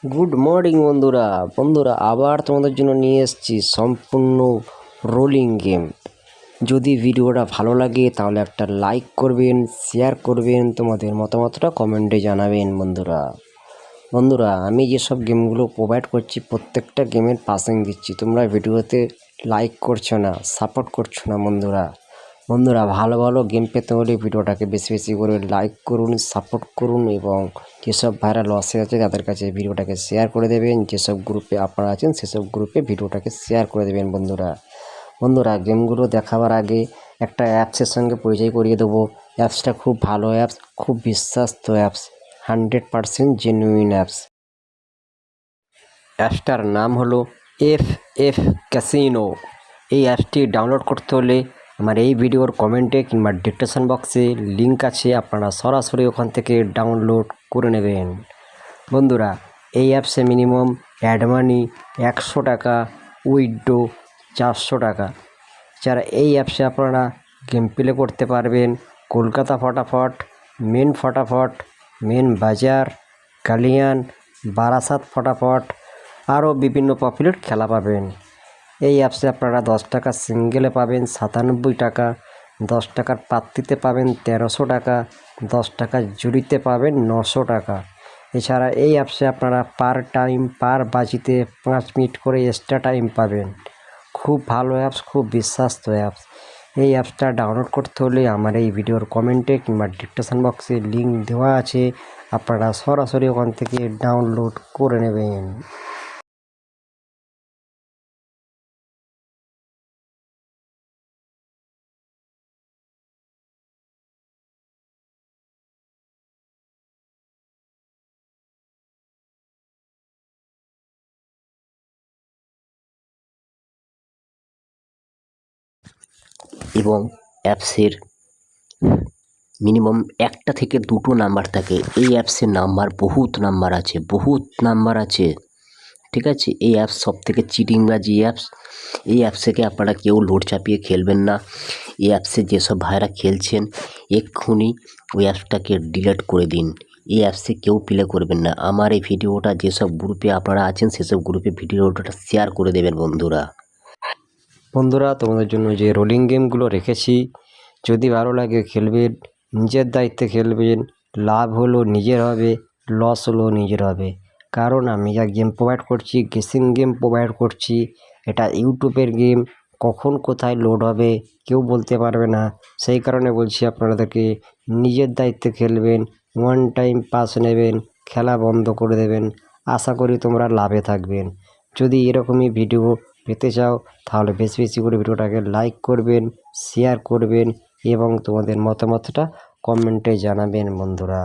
Good morning বন্ধুরা বন্ধুরা আবার তোমাদের জন্য নিয়ে এসেছি সম্পূর্ণ রোলিং গেম। যদি ভিডিওটা ভালো লাগে তাহলে একটা লাইক করবেন, শেয়ার করবেন, তোমাদের মতামতটা কমেন্টে জানাবেন। বন্ধুরা আমি যেসব গেমগুলো প্রোভাইড করছি প্রত্যেকটা গেমের পাসিং দিচ্ছি, তোমরা ভিডিওতে লাইক করছো না, সাপোর্ট করছো না। বন্ধুরা ভালো ভালো গেম পেতে হলে ভিডিওটাকে বেশি বেশি করে লাইক করুন, সাপোর্ট করুন এবং যেসব ভাইরা লসে আছে তাদের কাছে ভিডিওটাকে শেয়ার করে দেবেন। যেসব গ্রুপে আপনারা আছেন সেসব গ্রুপে ভিডিওটাকে শেয়ার করে দেবেন। বন্ধুরা গেমগুলো দেখাবার আগে একটা অ্যাপসের সঙ্গে পরিচয় করিয়ে দেবো। অ্যাপসটা খুব ভালো অ্যাপস, খুব বিশ্বস্ত অ্যাপস, 100% জেনুইন অ্যাপসটার নাম হলো FF ক্যাসিনো। এই অ্যাপসটি ডাউনলোড করতে হলে আমার এই ভিডিওর কমেন্টে কিংবা ডিসক্রিপশন বক্সে লিঙ্ক আছে, আপনারা সরাসরি ওখান থেকে ডাউনলোড করে নেবেন। বন্ধুরা এই অ্যাপসে মিনিমাম অ্যাড মানি 100 টাকা, উইথড্র 400 টাকা। যারা এই অ্যাপসে আপনারা গেম প্লে করতে পারবেন কলকাতা ফটাফট, মেন বাজার, কালিয়ান, বারাসাত ফটাফট, আরও বিভিন্ন পপুলার খেলা পাবেন। এই অ্যাপসে আপনারা 10 টাকা সিঙ্গেলে পাবেন 97 টাকা, 10 টাকার পাত্তিতে পাবেন 1300 টাকা, 10 টাকা জুড়িতে পাবেন 900 টাকা। এছাড়া এই অ্যাপসে আপনারা পার বাজিতে 5 মিনিট করে এক্সট্রা টাইম পাবেন। খুব ভালো অ্যাপস, খুব বিশ্বস্ত অ্যাপস। এই অ্যাপসটা ডাউনলোড করতে হলে আমার এই ভিডিওর কমেন্টে কিংবা ডিসক্রিপশন বক্সে লিঙ্ক দেওয়া আছে, আপনারা সরাসরি ওখান থেকে ডাউনলোড করে নেবেন। এবং অ্যাপসের মিনিমাম 1টা থেকে 2টো নাম্বার থাকে। এই অ্যাপসের বহুত নাম্বার আছে, ঠিক আছে। এই অ্যাপস সবথেকে চিটিংবাজি অ্যাপস। এই অ্যাপস থেকে আপনারা কেউ লোড চাপিয়ে খেলবেন না। এই অ্যাপসে যেসব ভাইরা খেলছেন এক্ষুনি ওই অ্যাপসটাকে ডিলিট করে দিন। এই অ্যাপসে কেউ প্লে করবেন না। আমার এই ভিডিওটা যেসব গ্রুপে আপনারা আছেন সেসব গ্রুপে ভিডিওটা শেয়ার করে দেবেন। বন্ধুরা তোমাদের জন্য যে রোলিং গেমগুলো রেখেছি, যদি ভালো লাগে খেলবেন, নিজের দায়িত্বে খেলবেন। লাভ হলো নিজের হবে, লস হলো নিজের হবে। কারণ আমি যা গেম প্রোভাইড করছি গেসিং গেম প্রোভাইড করছি। এটা ইউটিউবের গেম, কখন কোথায় লোড হবে কেউ বলতে পারবে না। সেই কারণে বলছি আপনাদেরকে নিজের দায়িত্বে খেলবেন, ওয়ান টাইম পাস নেবেন, খেলা বন্ধ করে দেবেন। আশা করি তোমরা লাভে থাকবেন। যদি এরকমই ভিডিও পেতে চাও তাহলে বেশি বেশি করে ভিডিওটাকে লাইক করবেন, শেয়ার করবেন এবং তোমাদের মতামতটা কমেন্টে জানাবেন। বন্ধুরা।